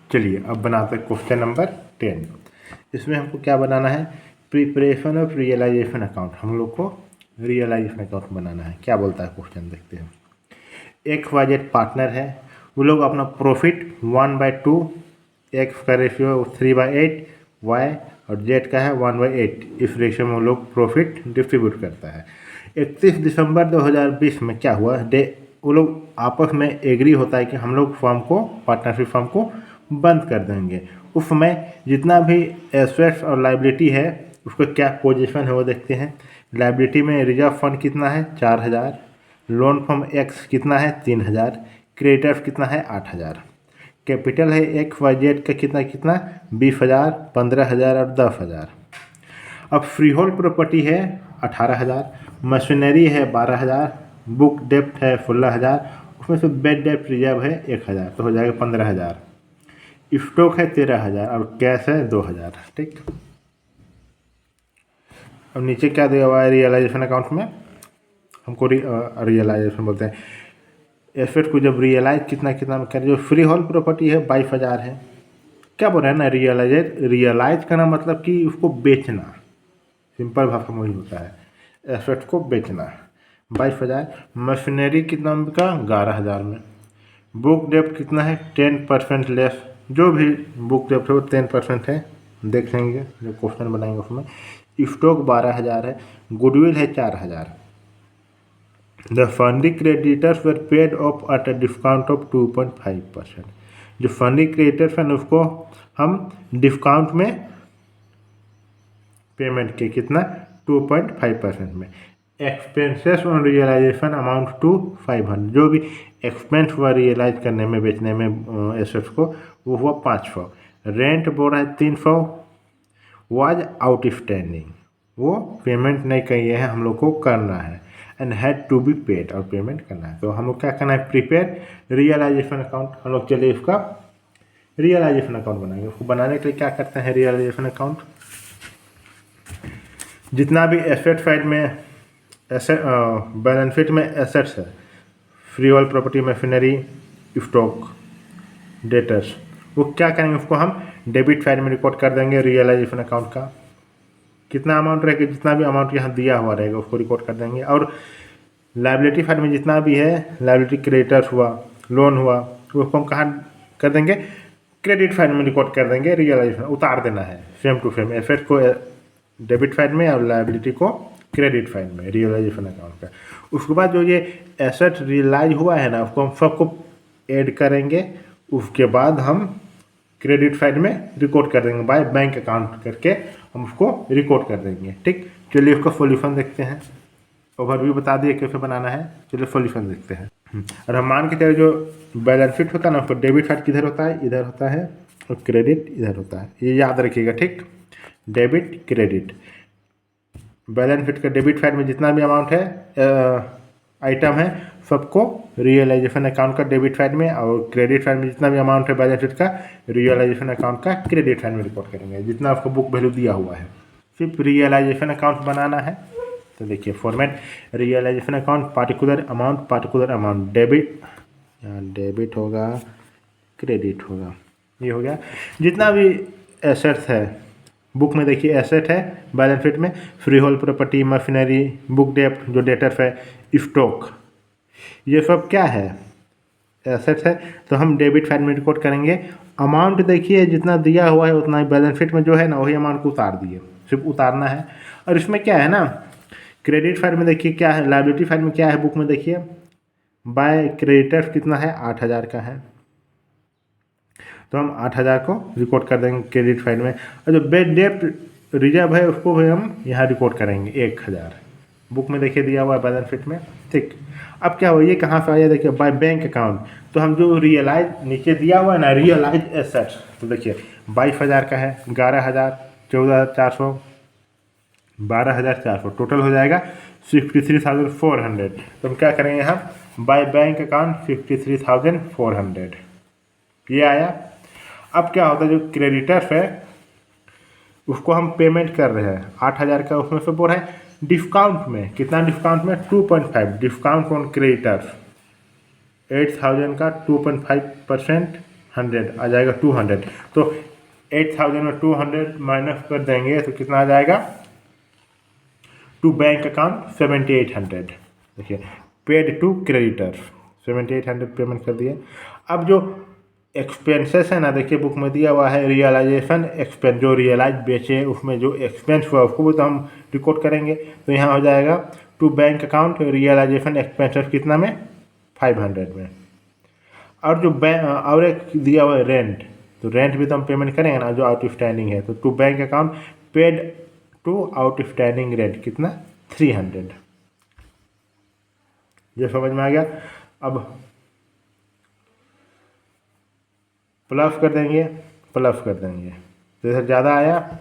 चलिए अब बनाते हैं क्वेश्चन नंबर 10। इसमें हमको क्या बनाना है, प्रिपरेशन ऑफ रियलाइजेशन अकाउंट। हम लोग को रियलाइजेशन अकाउंट बनाना है। क्या बोलता है क्वेश्चन, देखते हैं। एक्स वाई जेड पार्टनर है, वो लोग अपना प्रॉफिट 1/2, एक्स का रेशियो 3/8, वाई और जेड का है 1/8, इस रेशियो में वो लोग प्रॉफिट डिस्ट्रीब्यूट करता है। 31 दिसंबर 2020 में क्या हुआ, वो लोग आपस में एग्री होता है कि हम लोग फर्म को, पार्टनरशिप फर्म को बंद कर देंगे। उस समय जितना भी एसेट्स और लाइबिलिटी है उसका क्या पोजीशन है वो देखते हैं। लाइबिलिटी में रिजर्व फंड कितना है 4000, लोन फ्रॉम एक्स कितना है 3000, क्रेडिटर्स कितना है 8000, कैपिटल है एक्स वाई जेड का कितना कितना 20000, 15000 और 10000। अब फ्री होल्ड प्रॉपर्टी है 18000, मशीनरी है 12000, बुक डेप्ट है 16000, उसमें से बेड डेप्ट रिजर्व है 1000, तो हो जाएगा 15000। स्टॉक है 13000 और कैश है 2000। ठीक, अब नीचे क्या दिया हुआ है रियलाइजेशन अकाउंट में, हमको रियलाइजेशन बोलते हैं। एसेट को जब रियलाइज कितना कितना में करें, जो फ्री होल्ड प्रॉपर्टी है 22000 है। क्या बोल रहे हैं ना, रियलाइज करना मतलब कि उसको बेचना, सिंपल भाषा में वही होता है, एसेट को बेचना। 22000, मशीनरी कितना का 11000 में, बुक डेप्ट कितना है 10% लेस, जो भी बुक डेप्ट है वो 10% है, देख लेंगे जो क्वेश्चन बनाएंगे उसमें। स्टॉक 12000 है, गुडविल है 4000। The funding creditors were paid of at a discount of 2.5%। जो फंडिंग क्रेडिटर्स हैं उसको हम डिस्काउंट में पेमेंट के कितना 2.5% में। Expenses on realization amount to 500, जो भी एक्सपेंस हुआ रियलाइज करने में, बेचने में एसेट्स को, वो हुआ 500। रेंट बोल रहा है 300, वाज आउटस्टैंडिंग, वो पेमेंट नहीं किए हैं, हम लोग को करना है। And had to be paid, और पेमेंट करना है। तो हम लोग क्या करना है, प्रिपेयर रियलाइजेशन अकाउंट। हम लोग चलिए इसका रियलाइजेशन अकाउंट बनाएंगे। उसको बनाने के लिए क्या करते हैं, रियलाइजेशन अकाउंट जितना भी एसेट साइड में एसेट बैलेंस शीट में एसेट्स है, free hold property, machinery, stock, debtors, वो क्या करेंगे, उसको हम डेबिट साइड में रिकॉर्ड कर देंगे। रियलाइजेशन अकाउंट का कितना अमाउंट रहेगा, जितना भी अमाउंट यहाँ दिया हुआ रहेगा उसको रिकॉर्ड कर देंगे। और लाइबिलिटी साइड में जितना भी है, लाइबिलिटी क्रेडिटर्स हुआ, लोन हुआ, तो उसको हम कहाँ कर देंगे, क्रेडिट साइड में रिकॉर्ड कर देंगे। रियलाइजेशन उतार देना है सेम टू सेम, एसेट को डेबिट साइड में और लाइबिलिटी को क्रेडिट साइड में, रियलाइजेशन अकाउंट का। उसके बाद जो ये एसेट रियलाइज हुआ है ना, उसको हम सबको ऐड करेंगे। उसके बाद हम क्रेडिट साइड में रिकॉर्ड कर देंगे, बाय बैंक अकाउंट करके हम उसको रिकॉर्ड कर देंगे। ठीक, चलिए उसका सॉल्यूशन देखते हैं। ओवरव्यू बता दिए कैसे बनाना है, चलिए सॉल्यूशन देखते हैं। और हम मान के चलिए जो बैलेंस शीट होता है ना, उसको डेबिट साइड किधर होता है, इधर होता है, और क्रेडिट इधर होता है, ये याद रखिएगा। ठीक, डेबिट क्रेडिट, बैलेंस शीट का डेबिट साइड में जितना भी अमाउंट है, आइटम है, सबको रियलाइजेशन अकाउंट का डेबिट साइड में, और क्रेडिट साइड में जितना भी अमाउंट है बैलेंस शीट का, रियलाइजेशन अकाउंट का क्रेडिट साइड में रिकॉर्ड करेंगे, जितना आपको बुक वैल्यू दिया हुआ है। सिर्फ रियलाइजेशन अकाउंट बनाना है। तो देखिए format, realization account, particular amount, debit, यहाँ डेबिट होगा, क्रेडिट होगा, ये हो गया। जितना भी एसेट्स है बुक में, देखिए एसेट है बैलेंस शीट में, free hold property, machinery, book डेप्ट, जो डेटर्स है, स्टॉक, ये सब क्या है, एसेट्स है। तो हम डेबिट साइड में रिकॉर्ड करेंगे। अमाउंट देखिए जितना दिया हुआ है उतना ही बैलेंस शीट में जो है ना, वही अमाउंट को उतार दिए, सिर्फ उतारना है। और इसमें क्या है ना, क्रेडिट साइड में देखिए क्या है, लाइबिलिटी साइड में क्या है, बुक में देखिए बाय क्रेडिटर्स कितना है 8000 का है, तो हम 8000 को रिकॉर्ड कर देंगे क्रेडिट साइड में। और जो बेड डेप्ट रिजर्व है उसको भी हम यहाँ रिकॉर्ड करेंगे 1000, बुक में देखिए दिया हुआ है बैलेंस शीट में। ठीक, अब क्या हुआ, ये कहाँ से आया, देखिए बाय बैंक अकाउंट। तो हम जो रियलाइज नीचे दिया हुआ है ना, रियलाइज एसेट्स, तो देखिए 22000 का है, 11000, 14400, 12400, टोटल हो जाएगा 53400। तो हम क्या करेंगे यहाँ, बाय बैंक अकाउंट 53400, ये आया। अब क्या होता है, जो क्रेडिटर्स है उसको हम पेमेंट कर रहे हैं 8000 का, उसमें से बोल रहे हैं डिस्काउंट में, कितना डिस्काउंट में 2.5, डिस्काउंट ऑन क्रेडिटर्स 8000 का 2.5% 100 आ जाएगा 200। तो 8000 में 200 माइनस कर देंगे तो कितना आ जाएगा, टू बैंक अकाउंट 7800। देखिए पेड टू क्रेडिटर 7800 पेमेंट कर दिए। अब जो एक्सपेंसेस है ना, देखिए बुक में दिया हुआ है रियलाइजेशन एक्सपेंस, जो रियलाइज बेचे उसमें जो एक्सपेंस हुआ उसको भी तो हम रिकॉर्ड करेंगे। तो यहाँ हो जाएगा to bank account realization expenses कितना में, 500 में। और जो और एक दिया हुआ है रेंट, तो रेंट भी तो हम पेमेंट करेंगे ना जो आउट स्टैंडिंग है। तो to bank account paid to outstanding rent कितना, 300। ये समझ में आ गया। अब प्लस कर देंगे, प्लस कर देंगे तो इधर ज़्यादा आया,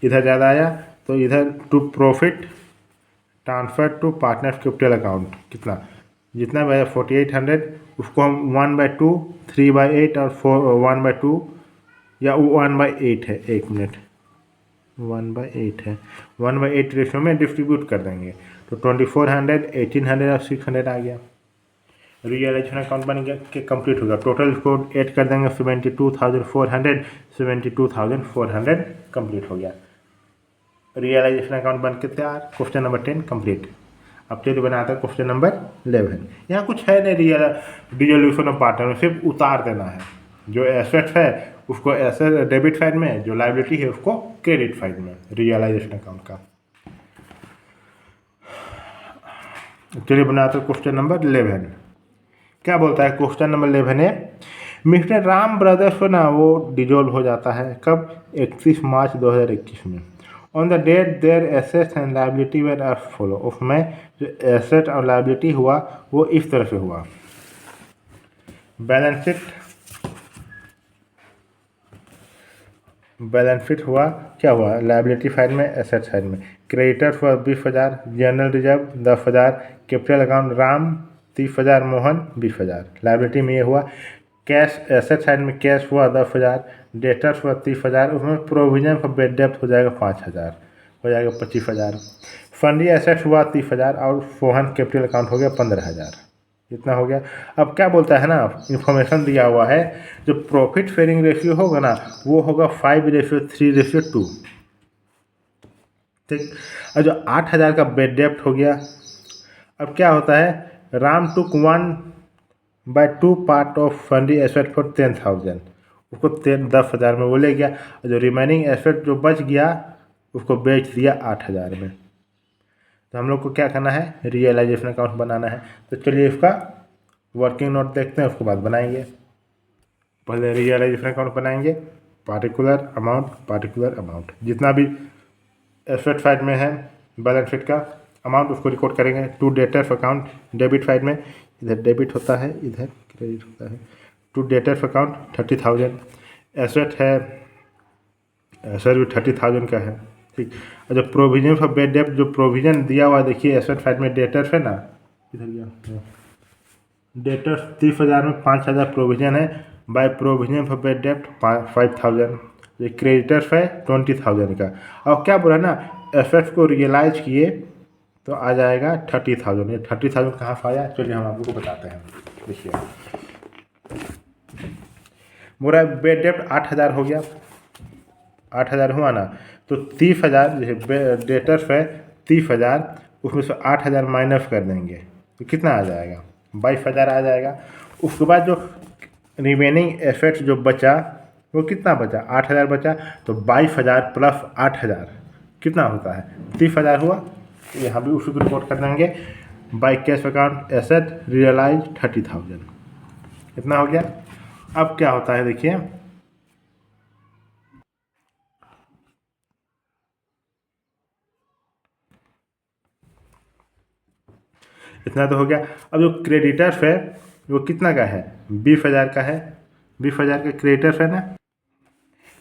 इधर ज़्यादा आया तो इधर to profit transfer to partner capital account कितना, जितना भी है 4800, उसको हम 1/2, 3/8 और 1/2 या 1/8 है, 1 मिनट 1/8 है, 1/8 रेशो में डिस्ट्रीब्यूट कर देंगे। तो 2400, 1800 और 600 आ गया। रियलाइजेशन अकाउंट बन गया कि कंप्लीट होगा। टोटल इसको ऐड कर देंगे 72,400, 72,400 कंप्लीट हो गया। रियलाइजेशन अकाउंट बन के तैयार। Question number 10 complete. अब चलिए बनाते हैं क्वेश्चन नंबर 11। यहाँ कुछ है नहीं रिजोल्यूशन ऑफ पार्टनर, सिर्फ उतार देना है। जो एसेट है उसको एसेट डेबिट साइड में, जो लाइबिलिटी है उसको क्रेडिट साइड में, रियलाइजेशन अकाउंट का। चलिए बनाते हैं क्वेश्चन नंबर 11। क्या बोलता है क्वेश्चन नंबर 11 है, मिस्टर राम ब्रदर्स को ना वो डिजोल्व हो जाता है कब, 31 मार्च 2021 में। On the date their assets and liability were as follow. उसमें जो एसेट और लाइबिलिटी हुआ वो इस तरह से हुआ। बैलेंस शीट हुआ, क्या हुआ, लाइबिलिटी साइड में, एसेट साइड में। क्रेडिटर हुआ 20,000, general reserve 10,000, capital account Ram 30,000, Mohan 20,000। Liability में ये हुआ। कैश एसेट साइड में कैश हुआ 10,000, डेटर्स हुआ 30,000, उसमें प्रोविजन फॉर बेड डेप्थ हो जाएगा 5,000, हो जाएगा 25,000। फंडी एसेट्स हुआ 30,000 और सोहन कैपिटल अकाउंट हो गया 15,000। इतना हो गया। अब क्या बोलता है ना, इंफॉर्मेशन दिया हुआ है जो प्रॉफिट शेयरिंग रेशियो होगा ना वो होगा 5:3:2। ठीक। और जो 8,000 का बेड डेप्ट हो गया। अब क्या होता है, राम टुक 1/2 part of Fundy asset for 10,000, उसको 10,000 में वो ले गया। और जो रिमेनिंग एसेट जो बच गया उसको बेच दिया 8,000 में। तो हम लोग को क्या करना है, रियलाइजेशन अकाउंट बनाना है। तो चलिए इसका वर्किंग नोट देखते हैं, उसके बाद बनाएंगे। पहले रियलाइजेशन अकाउंट बनाएंगे, पार्टिकुलर अमाउंट जितना भी एसेट साइड में है बैलेंस शीट का अमाउंट उसको रिकॉर्ड करेंगे। To debtors account debit side में, इधर डेबिट होता है इधर क्रेडिट होता है। टू डेटर्स अकाउंट 30,000, एसेट है, एसेट भी 30,000 का है। ठीक। और जो प्रोविजन फॉर बेड डेप्ट, जो प्रोविजन दिया हुआ देखिए एसेट साइड में, डेटर्स है ना, इधर गया डेटर्स 30,000 में 5,000 प्रोविजन है, बाय प्रोविजन फॉर बेड डेप्ट 5,000। ये क्रेडिटर्स है 20,000 का। और क्या बोला ना, एसेट्स को रियलाइज किए तो आ जाएगा 30,000। ये 30,000 कहाँ से आया, चलिए हम आपको बताते हैं। देखिए बोला बेड डेप्ट 8,000 हो गया, 8,000 हुआ ना, तो 30,000 जैसे डेटर्स है 30,000, उसमें से 8,000 माइनस कर देंगे तो कितना आ जाएगा, 22,000 आ जाएगा। उसके बाद जो रिमेनिंग एसेट्स जो बचा वो कितना बचा, 8,000 बचा, तो 22,000 प्लस 8,000 कितना होता है, 30,000 हुआ। यहाँ भी उसी को रिपोर्ट कर देंगे, by cash account asset realize 30,000, इतना हो गया। अब क्या होता है देखिए, इतना तो हो गया। अब जो क्रेडिटर्स है वो कितना का है, 20,000 का है, 20,000 का क्रेडिटर्स है ना,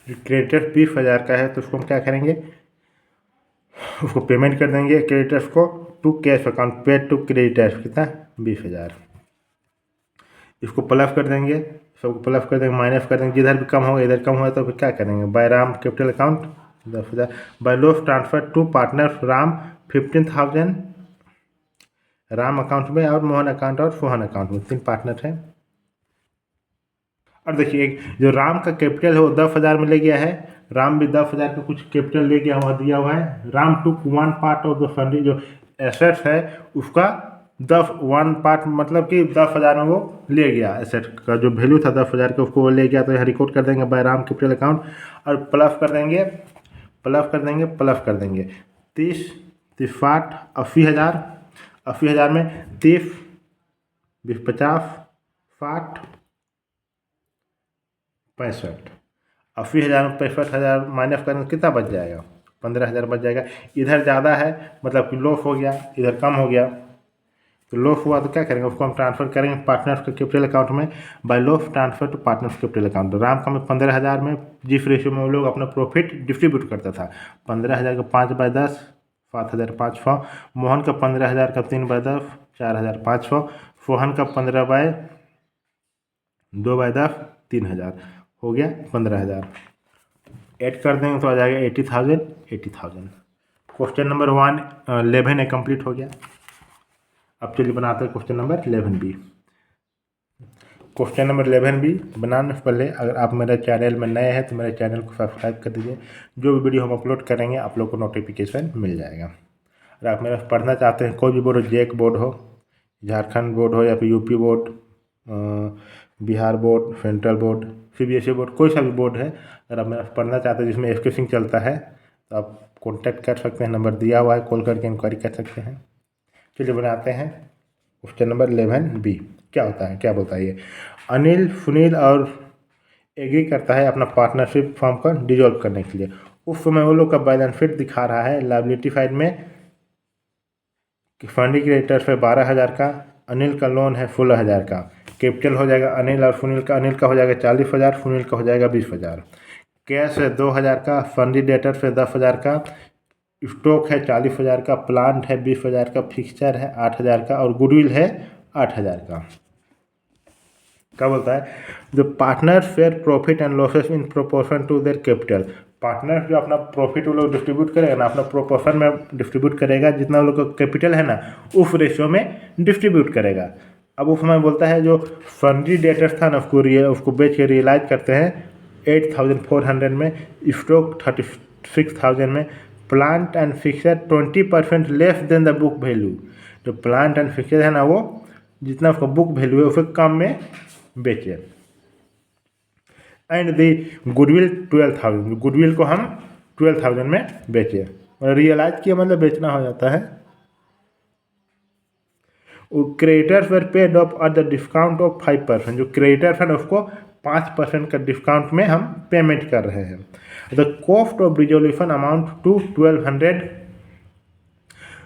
क्रेडिटर्स 20,000 का है तो उसको हम क्या करेंगे, उसको पेमेंट कर देंगे क्रेडिटर्स को to cash account, paid to creditors कितना 20,000। इसको प्लस कर देंगे, सबको प्लस कर देंगे, माइनस कर देंगे, जिधर भी कम होगा इधर कम होगा तो फिर क्या करेंगे, by Ram capital account 10,000, by loss transfer to partner Ram 15,000, Ram account में और मोहन अकाउंट और सोहन अकाउंट में 3 पार्टनर हैं। और देखिए जो राम का कैपिटल है वो 10,000 में ले गया है, राम भी 10,000 का कुछ कैपिटल ले गया हुआ दिया हुआ है। राम टुक 1 पार्ट ऑफ द फंडिंग, जो एसेट्स है उसका 1 पार्ट मतलब कि 10,000 में वो ले गया, एसेट का जो वैल्यू था 10,000 का उसको वो ले गया। तो यहाँ रिकॉर्ड कर देंगे बाय राम कैपिटल अकाउंट और प्लस कर देंगे 30 60 80,000, 80,000 में 30 20 50 60 65, 80,000 में 65,000 माइनस करेंगे कितना बच जाएगा? 15,000 बच जाएगा। इधर ज़्यादा है मतलब कि लॉस हो गया, इधर कम हो गया। तो लॉस हुआ तो क्या करेंगे, उसको हम ट्रांसफर करेंगे पार्टनर्स के कैपिटल अकाउंट में by loss transfer to partners capital account. Ram का में 15,000 में जिस रेशियो में वो लोग अपना प्रॉफिट डिस्ट्रीब्यूट करता था, 15,000 का 5/10 7,500, मोहन का 15,000 का 3/10 4,500, सोहन का 15/2/10 3,000, हो गया 15,000। ऐड कर देंगे तो आ जाएगा 80,000। क्वेश्चन नंबर 11 कंप्लीट हो गया। अब चलिए बनाते हैं question number 11B। Question number 11B बनाने से पहले अगर आप मेरे चैनल में नए हैं तो मेरे चैनल को सब्सक्राइब कर दीजिए। जो भी वीडियो हम अपलोड करेंगे आप लोग को नोटिफिकेशन मिल जाएगा। अगर आप मेरा पढ़ना चाहते हैं, कोई भी बोर्ड हो, जेक बोर्ड हो, झारखंड बोर्ड हो या फिर UP board, Bihar board, central board, CBSE board, कोई सा भी बोर्ड है, अगर आप मेरा पढ़ना चाहते हैं जिसमें स्केचिंग चलता है तो आप कॉन्टैक्ट कर सकते हैं, नंबर दिया हुआ है, कॉल करके इंक्वायरी कर सकते हैं। चलिए बनाते हैं क्वेश्चन नंबर 11B। क्या होता है, क्या बोलता है ये? अनिल सुनील और एग्री करता है अपना पार्टनरशिप फॉर्म को डिजोल्व करने के लिए। उस समय वो लोग का बैलेंस शीट दिखा रहा है लायबिलिटी साइड में कि फंडिंग क्रेडिटर्स है 12,000 का, अनिल का लोन है 16,000 का, कैपिटल हो जाएगा अनिल और सुनील का, अनिल का हो जाएगा 40,000, सुनील का हो जाएगा 20,000, कैश है 2,000 का, फंडिंग डेटर्स है 10,000 का, स्टॉक है 40,000 का, प्लांट है 20,000 का, फिक्सचर है 8,000 का और गुडविल है 8,000 का। क्या बोलता है? The partner share profit and losses in proportion to their capital. Partner जो अपना प्रॉफिट वो लोग डिस्ट्रीब्यूट करेगा ना, अपना प्रोपोर्शन में डिस्ट्रीब्यूट करेगा, जितना वो लोग का कैपिटल है ना उस रेशियो में डिस्ट्रीब्यूट करेगा। अब उस समय बोलता है जो फंडी डेटर्स था ना उसको बेच के रियलाइज करते हैं 8,400 में, स्टॉक 36,000 में, plant and fixer 20% less than the book value. जो प्लांट एंड फिक्सर है ना वो जितना उसका बुक वैल्यू है उससे कम में बेचे। एंड दी गुडविल 12,000, गुडविल को हम 12,000 में बेचे और रियलाइज किया मतलब बेचना हो जाता है। Creditors were paid of at the discount of 5%। जो क्रेडिटर्स है ना उसको 5% का डिस्काउंट में हम पेमेंट कर रहे हैं। The cost of resolution amount to 1,200।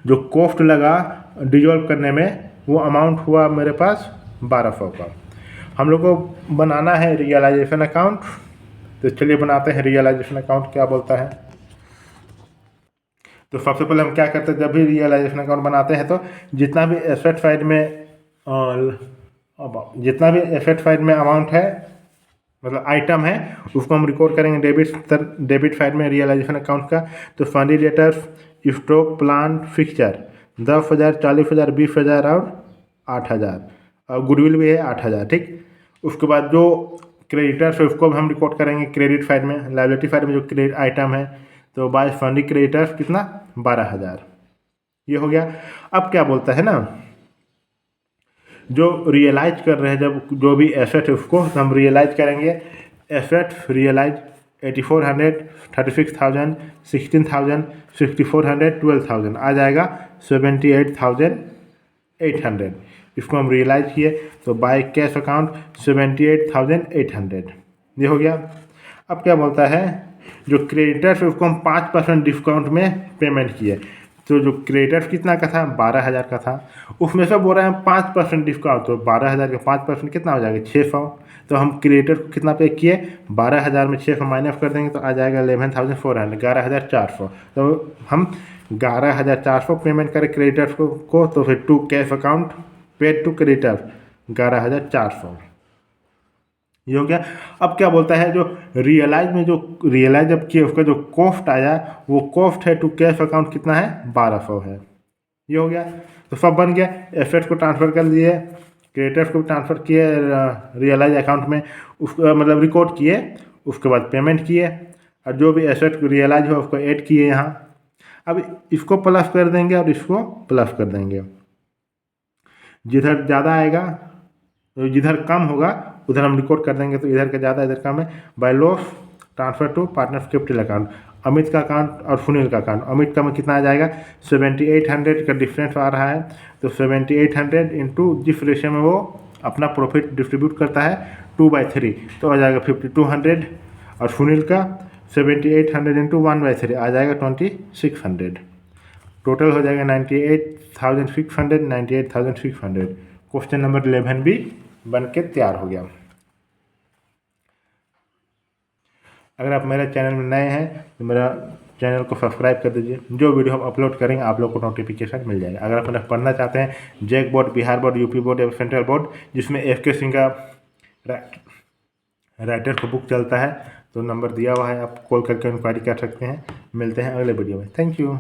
जो कॉस्ट लगा डिजोल्व करने में वो अमाउंट हुआ मेरे पास 1,200 का। हम लोग को बनाना है रियलाइजेशन अकाउंट, तो चलिए बनाते हैं रियलाइजेशन अकाउंट। क्या बोलता है? तो सबसे पहले हम क्या करते हैं, जब भी रियलाइजेशन अकाउंट बनाते हैं तो जितना भी एसेट साइड में अमाउंट है मतलब आइटम है उसको हम रिकॉर्ड करेंगे डेबिट साइड में रियलाइजेशन अकाउंट का। तो Fundy debtors, stock, plant, fixture 10,000, 40,000, 20,000 और 8,000 और गुडविल भी है 8,000। ठीक, उसके बाद जो क्रेडिटर्स है उसको भी हम रिकॉर्ड करेंगे क्रेडिट साइड में। लायबिलिटी साइड में जो क्रेडिट आइटम है तो बाय फंडिंग क्रेडिटर्स कितना 12,000, ये हो गया। अब क्या बोलता है ना, जो रियलाइज कर रहे हैं जब जो भी एसेट है उसको हम रियलाइज करेंगे। एसेट रियलाइज 8,400, 36,000, 16,000, 6,400, 12,000 आ जाएगा 78,800। इसको हम रियलाइज किए तो बाय कैश अकाउंट 78,800, ये हो गया। अब क्या बोलता है, जो क्रेडिटर्स है उसको हम 5% डिस्काउंट में पेमेंट किए। तो जो क्रेडिटर्स कितना का था 12,000 का था, उसमें से बोल रहे हैं 5% डिस्काउंट, तो 12,000 का 5% कितना हो जाएगा 600। तो हम क्रेडिटर को कितना पे किए 12,000 में 600 माइनस कर देंगे तो आ जाएगा 11,400, 11,400। तो हम 11,400 पेमेंट करें क्रेडिटर्स को तो फिर to cash account paid to creditor 11,400, ये हो गया। अब क्या बोलता है, जो रियलाइज जब किए उसका जो कॉस्ट आया वो कॉस्ट है टू कैश अकाउंट कितना है 1,200 है। ये हो गया। तो सब बन गया। एसेट्स को ट्रांसफ़र कर दिए, क्रेडिटर्स को ट्रांसफ़र किए रियलाइज अकाउंट में, उसको मतलब रिकॉर्ड किए, उसके बाद पेमेंट किए, और जो भी एसेट रियलाइज हुआ उसको ऐड किए यहाँ। अब इसको प्लस कर देंगे और इसको प्लस कर देंगे। जिधर ज़्यादा आएगा, जिधर कम होगा उधर हम रिकॉर्ड कर देंगे, तो इधर का ज़्यादा इधर कम है। By loss transfer to partners capital account, Amit का अकाउंट और सुनील का अकाउंट। अमित का में कितना आ जाएगा, 7800 का डिफरेंस आ रहा है, तो 7800 इंटू जिस रेशियो में वो अपना प्रॉफिट डिस्ट्रीब्यूट करता है 2/3, तो आ जाएगा 5200। और सुनील का 7800 इंटू 1/3 आ जाएगा 2600। टोटल हो जाएगा 98,600, 98,600। क्वेश्चन नंबर 11 भी बन के तैयार हो गया। अगर आप मेरे चैनल में नए हैं तो मेरा चैनल को सब्सक्राइब कर दीजिए। जो वीडियो हम अपलोड करेंगे आप लोग को नोटिफिकेशन मिल जाएगा। अगर आप पढ़ना चाहते हैं JAC board, Bihar board, UP board या सेंट्रल बोर्ड जिसमें FK सिंह का राइटर का बुक चलता है, तो नंबर दिया हुआ है, आप कॉल करके इंक्वायरी कर सकते हैं। मिलते हैं अगले वीडियो में। Thank you.